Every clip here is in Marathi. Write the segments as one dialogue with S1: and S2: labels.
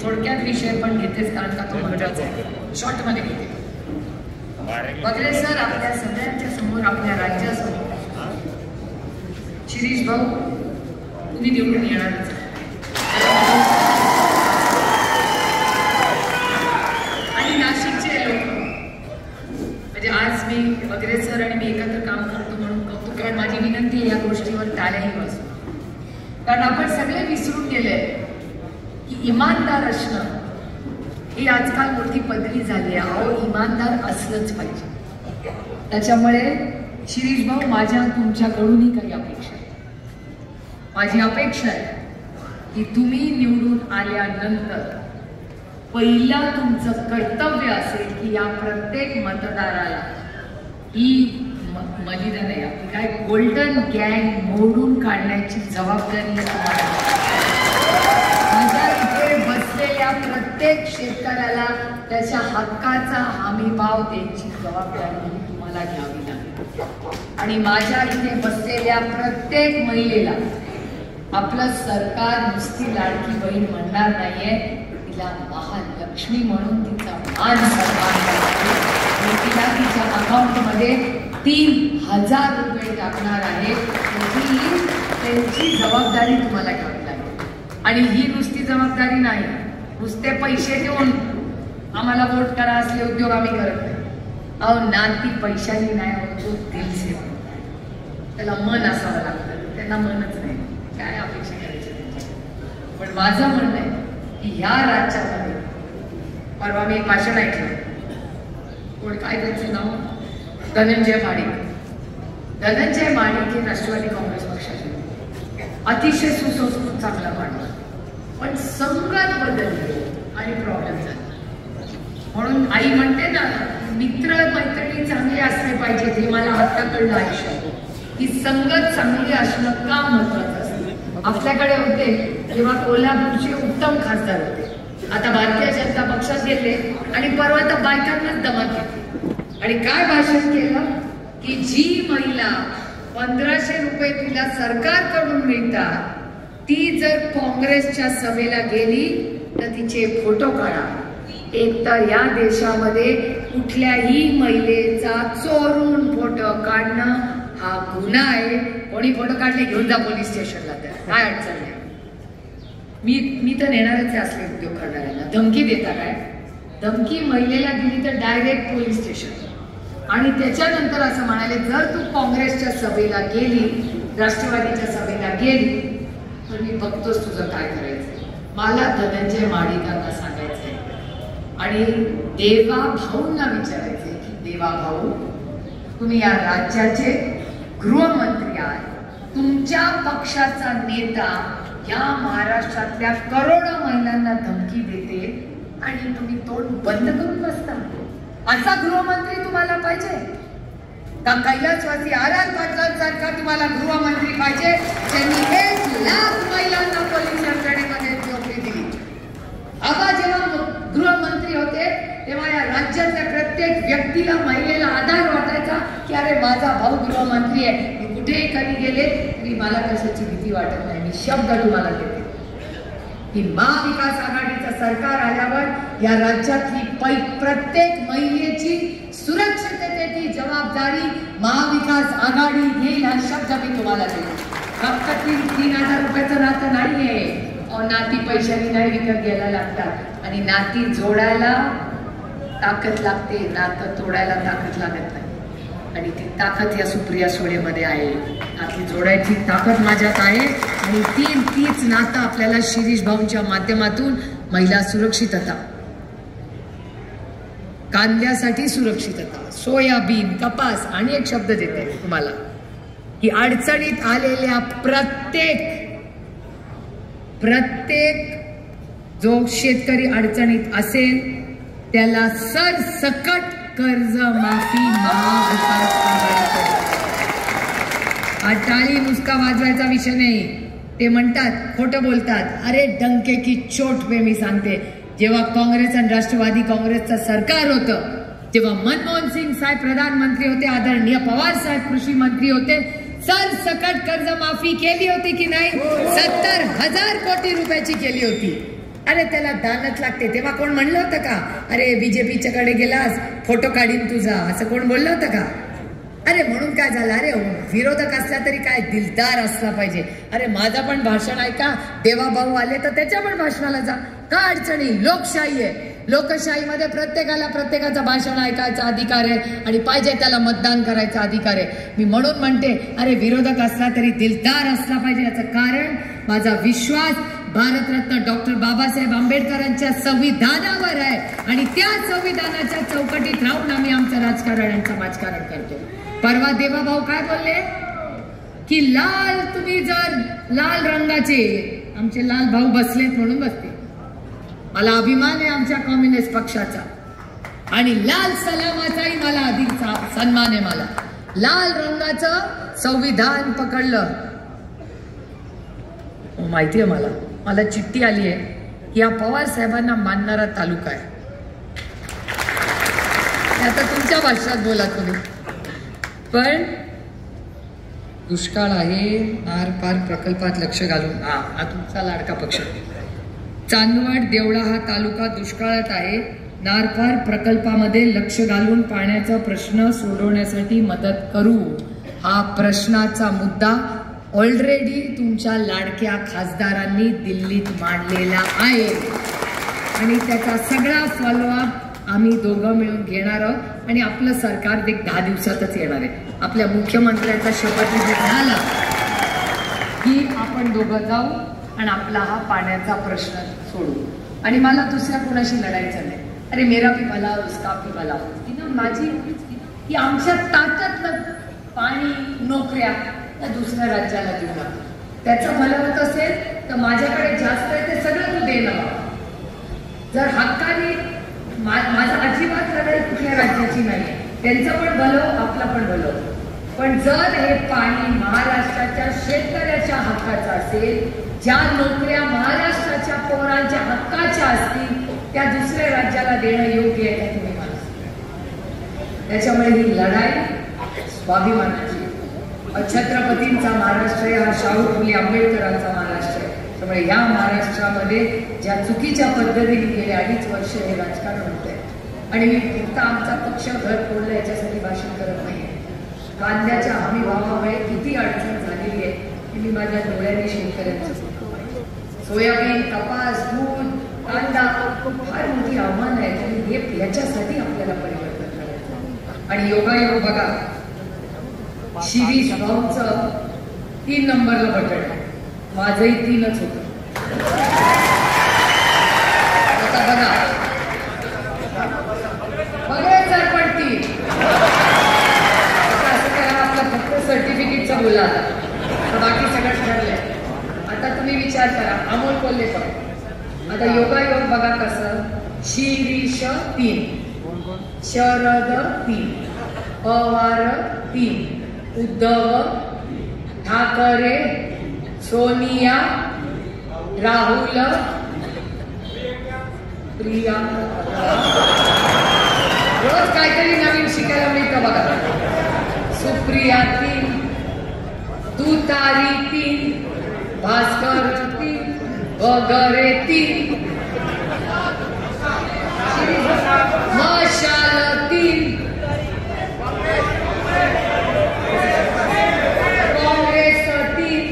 S1: थोडक्यात विषय पण घेतेच कारण का तो महत्वाचा आहे. शॉर्ट मध्ये घेते. वगैरे सर आपल्या सगळ्यांच्या समोर आपल्या राज्यासमोर शिरीष भाऊ तुम्ही निवडून येणारच आणि नाशिकचे लोक म्हणजे आज मी वगैरे सर आणि मी एकत्र काम करतो म्हणून कौतुक कारण माझी विनंती या गोष्टीवर टाळ्याही वाजू कारण आपण सगळे विसरून गेले की इमानदार असणं ही आजकाल मोठी पदवी झाली आहे. अहो इमानदार असलंच पाहिजे. त्याच्यामुळे शिरीष भाऊ माझ्या तुमच्याकडूनही काही अपेक्षा आहे. माझी अपेक्षा आहे की तुम्ही निवडून आल्यानंतर पहिला तुमचं कर्तव्य असेल की या प्रत्येक मतदाराला ही मलिदा नाही आपली काय गोल्डन गँग मोडून काढण्याची जबाबदारी माझ्या इथे बसलेल्या प्रत्येक शेतकऱ्याला त्याच्या हक्काचा हमी भाव द्यायची जबाबदारी तुम्हाला घ्यावी लागेल आणि माझ्या इथे बसलेल्या प्रत्येक महिलेला आपलं सरकार नुसती लाडकी बहीण म्हणणार नाहीये तिला महालक्ष्मी म्हणून तिचा मान सन्मान करावा तिला तिच्या अकाउंटमध्ये 3,000 रुपये टाकणार आहे त्यांची जबाबदारी तुम्हाला घ्यावी लागेल. आणि ही नुसती जबाबदारी नाही नुसते पैसे देऊन आम्हाला वोट करा असले उद्योग आम्ही करत नाही. अहो नाती पैशानी नाही होतो दिल से त्याला मन असावं लागतं. त्यांना मनच नाही काय अपेक्षा करायची त्यांची. पण माझं म्हणणं आहे की ह्या राज्यामध्ये परवा मी भाषण ऐकलं कोण काय त्यांचं नाव धनंजय माडिक हे राष्ट्रवादी काँग्रेस पक्षाचे अतिशय सुसंस्कृत चांगला मांडला पण संघात बदलले आणि प्रॉब्लेम झाला. म्हणून आई म्हणते ना मित्र मैत्रिणी चांगले असले पाहिजेत हे मला आता कळलं आयुष्यात की संगत चांगली असणं का महत्वाचं असतं. आपल्याकडे होते जेव्हा कोल्हापूरचे उत्तम खासदार होते आता भारतीय जनता पक्षात गेले आणि परवा तर बायकांनाच दमात घेतली आणि काय भाषण केलं की जी महिला 1,500 रुपये तिला सरकारकडून मिळतात ती जर काँग्रेसच्या सभेला गेली तर तिचे फोटो काढा. एक तर या देशामध्ये कुठल्याही महिलेचा चोरून फोटो काढणं हा गुन्हा आहे. कोणी फोटो काढले घेऊन जा पोलीस स्टेशनला तर काय अडचण नाही. मी तर नेणारच आहे असले उद्योग करणाऱ्यांना. धमकी देता काय धमकी महिलेला दिली तर डायरेक्ट पोलीस स्टेशन आणि त्याच्यानंतर असं म्हणाले जर तू काँग्रेसच्या सभेला गेली राष्ट्रवादीच्या सभेला गेली तर मी बघतोच तुझं काय करायचंय. मला धनंजय माडिकांना सांगायचंय आणि देवा भाऊंना विचारायचंय की देवा भाऊ तुम्ही या राज्याचे गृहमंत्री आहात. तुमच्या पक्षाचा नेता या महाराष्ट्रातल्या करोडो महिलांना धमकी देते आणि तुम्ही तोंड बंद करून बसता. असा गृहमंत्री तुम्हाला पाहिजे का कैलासवासी आर.आर. पाटलांसारखा तुम्हाला गृहमंत्री पाहिजे ज्यांनी 1,00,000 महिलांना पोलीस यंत्रणेमध्ये नोकरी दिली. आबा जेव्हा गृहमंत्री होते तेव्हा या राज्यातल्या प्रत्येक व्यक्तीला महिलेला आधार वाटायचा की अरे माझा भाऊ गृहमंत्री आहे. मी कुठेही कधी गेले तरी मला कशाची भीती वाटत नाही. मी शब्द तुम्हाला देते की महाविकास आघाडीचं सरकार आल्यावर या राज्यातली प्रत्येक महिलेची सुरक्षिततेची जबाबदारी महाविकास आघाडी घेईल हा शब्द मी तुम्हाला देते. फक्त 3,000 रुपयाचं नातं नाहीये. नाती पैशानी नाही विकत घ्यायला लागतात आणि नाती जोडायला ताकद लागते नातं तोडायला ताकद लागत नाही आणि ती ताकद या सुप्रिया सुळेमध्ये आहे. नाती जोडायची ताकद माझ्यात आहे आणि तीच नातं आपल्याला शिरीष भाऊंच्या माध्यमातून महिला सुरक्षितता कांद्यासाठी सुरक्षितता सोयाबीन कपास आणि एक शब्द देते तुम्हाला की अडचणीत आलेल्या प्रत्येक जो शेतकरी अडचणीत असेल त्याला सरसकट कर्ज माफी महाविकास आघाडी. टाळी नुसका वाजवायचा विषय नाही. ते म्हणतात खोटं बोलतात अरे डंके की चोट पे मी सांगते जेव्हा काँग्रेस आणि राष्ट्रवादी काँग्रेसचं सरकार होतं तेव्हा मनमोहन सिंग साहेब प्रधानमंत्री होते आदरणीय पवार साहेब कृषी मंत्री होते सरसकट कर्जमाफी केली होती की नाही 70,000 कोटी रुपयाची केली होती. अरे त्याला दानच लागते. तेव्हा कोण म्हणलं होतं का अरे बीजेपीच्या कडे गेलास फोटो काढीन तुझा, असं कोण बोललं होतं का? अरे म्हणून काय झालं, अरे विरोधक असला तरी काय दिलदार असला पाहिजे. अरे माझं पण भाषण ऐका, देवाभाऊ आले तर त्याच्या पण भाषणाला जा, का अडचणी? लोकशाही आहे. लोकशाहीमध्ये प्रत्येकाला प्रत्येकाचं भाषण ऐकायचा अधिकार आहे आणि पाहिजे त्याला मतदान करायचा अधिकार आहे. मी म्हणून म्हणते अरे विरोधक असला तरी दिलदार असला पाहिजे. याचं कारण माझा विश्वास भारतरत्न डॉक्टर बाबासाहेब आंबेडकरांच्या संविधानावर आहे आणि त्या संविधानाच्या चौकटीत राहून आम्ही आमचं राजकारण आणि समाजकारण करतो. परवा देवाभाऊ काय बोलले की लाल, तुम्ही जर लाल रंगाचे, आमचे लाल भाऊ बसलेत म्हणून बसते, मला अभिमान आहे आमच्या कम्युनिस्ट पक्षाचा आणि लाल सलामाचाही मला अधिक सन्मान आहे. मला लाल रंगाचं संविधान पकडलं. माहिती आहे मला चिठ्ठी आली आहे की हा पवार साहेबांना मानणारा तालुका आहे. आता तुमच्या भाषेत बोला तुम्ही. पण दुष्काळ आहे, आर पार प्रकल्पात लक्ष घालून, हा तुमचा लाडका पक्ष. चांदवड देवळा हा तालुका दुष्काळात आहे. नारपार प्रकल्पामध्ये लक्ष घालून पाण्याचा प्रश्न सोडवण्यासाठी मदत करू. हा प्रश्नाचा मुद्दा ऑलरेडी तुमच्या लाडक्या खासदारांनी दिल्लीत मांडलेला आहे आणि त्याचा सगळा फॉलोअप आम्ही दोघं मिळून घेणार आहोत आणि आपलं सरकार 10 दिवसातच येणार आहे. आपल्या मुख्यमंत्र्यांचा शपथविधी झाला की आपण दोघं जाऊ आणि आपला हा पाण्याचा प्रश्न सोडू. आणि मला दुसऱ्या कोणाशी लढायचं नाही. अरे मेरा भी भला उसका भी भला. माझी की आमच्या ताकदनं पाणी, नोकऱ्या त्या दुसऱ्या राज्याला देऊ नका. त्याचं भलं होत असेल तर माझ्याकडे जास्त आहे ते सगळं तू दे ना. जर हक्काने माझा अजिबात लढाई कुठल्या राज्याची नाही, त्यांचं पण भलं आपलं पण भलं. पण जर हे पाणी महाराष्ट्राच्या शेतकऱ्याच्या हक्काचं असेल, ज्या नोकऱ्या महाराष्ट्राच्या पोरांच्या हक्काच्या असतील त्या दुसऱ्या राज्याला देणं योग्य आहे तुम्ही मला. त्याच्यामुळे ही लढाई स्वाभिमानाची. छत्रपतींचा महाराष्ट्र आहे हा, शाहू फुले आंबेडकरांचा महाराष्ट्र आहे. त्यामुळे या महाराष्ट्रामध्ये ज्या चुकीच्या पद्धतीने गेले 2.5 वर्ष हे राजकारण होत आहे आणि मी फक्त आमचा पक्ष घर फोडला याच्यासाठी भाषण करत नाही. कांद्याच्या हमी भावामुळे किती अडचण झालेली आहे की मी माझ्या डोळ्यांनी शेतकऱ्यांचं सोयाबीन, कपास, दूध, कांदा फार मोठी आव्हान आहे आणि याच्यासाठी आपल्याला परिवर्तन करायचं. आणि योगायोग बघा, शिरीष भाऊचं 3 नंबरला बटन आहे, माझंही 3च होतं. आता बघा बघायचं पण 3. आता असं करा, आपलं फक्त सर्टिफिकेटचं बोला आता, बाकी सगळं ठरलंय. आता तुम्ही विचार करा, अमोल कोल्हे पण आता योगायोग बघा कसं, शिरीष 3, शरद 3, पवार 3, उद्धव ठाकरे, सोनिया, राहुल, प्रियांका. रोज काहीतरी नवीन शिकायला मिळतं बघा. सुप्रिया 3, तुतारी 3, भास्कर 3, वगैरे 3, मशाल 3, काँग्रेस 3,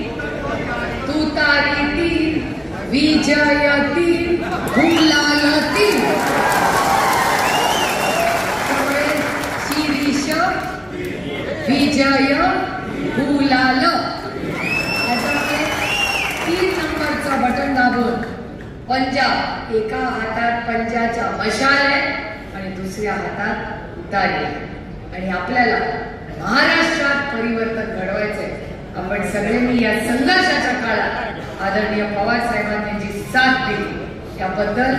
S1: तुतारी 3, विजय 3, गुलाल 3. शिरीष, विजय, गुलाल. 3 नंबरचं बटन दाबून पंजा, एका हातात पंजाच्या मशाल आहे आणि दुसऱ्या हातात तुतारी आहे. आणि आपल्याला महाराष्ट्रात परिवर्तन घडवायचंय. आपण सगळ्यांनी या संघर्षाच्या काळात आदरणीय पवार साहेबांनी जी साथ दिली याबद्दल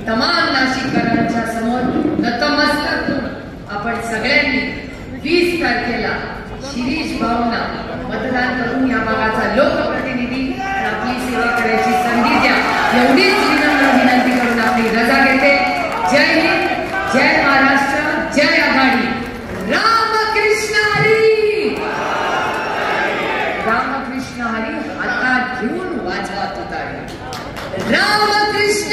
S1: तमाम नाशिककरांच्या समोर नतमस्तक होऊन आपण सगळ्यांनी 20 तारखेला शिरीष भाऊंना मतदान करून या भागाचा लोकप्रतिनिधी आपली सेवा करायची संधी द्या, एवढीच विनम्र विनंती करून आपली रजा घेते. जय हिंद, जय महाराष्ट्र, जय आघाडी. रामकृष्ण हरी. रामकृष्ण हरी. हातात घेऊन वाजवा तुतारी. रामकृष्ण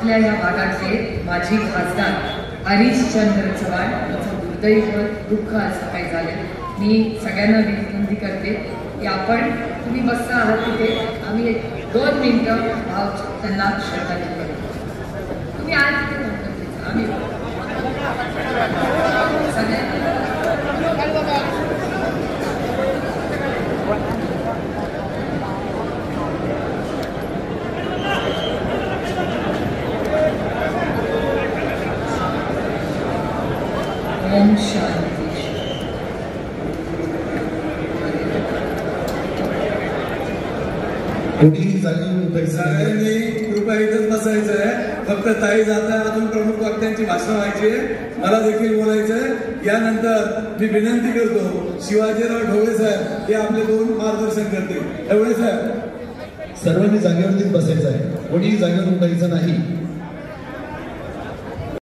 S1: आपल्या या भागातले माजी खासदार हरिश्चंद्र चव्हाण यांचं दुर्दैव दुःख आज सकाळी झाले. मी सगळ्यांना विनंती करते की आपण तुम्ही बसता आहात तिथे आम्ही 2 मिनिटं त्यांना श्रद्धांजली करू. तुम्ही आज तिथे नव्हतं आम्ही सगळ्यांना ओम शांती.
S2: सगळ्यांनी कृपया इथंच बसायचं आहे. फक्त ताई जात आहे, अजून प्रमुख वक्त्यांची भाषण व्हायची आहे, मला देखील बोलायचंय. यानंतर मी विनंती करतो शिवाजीराव ढवळे साहेब हे आपले 2 मार्गदर्शन करतील. ढवळे साहेब,
S3: सर्वांनी जागेवरतीच बसायचं आहे, कोणीही जागेवर उठायचं नाही.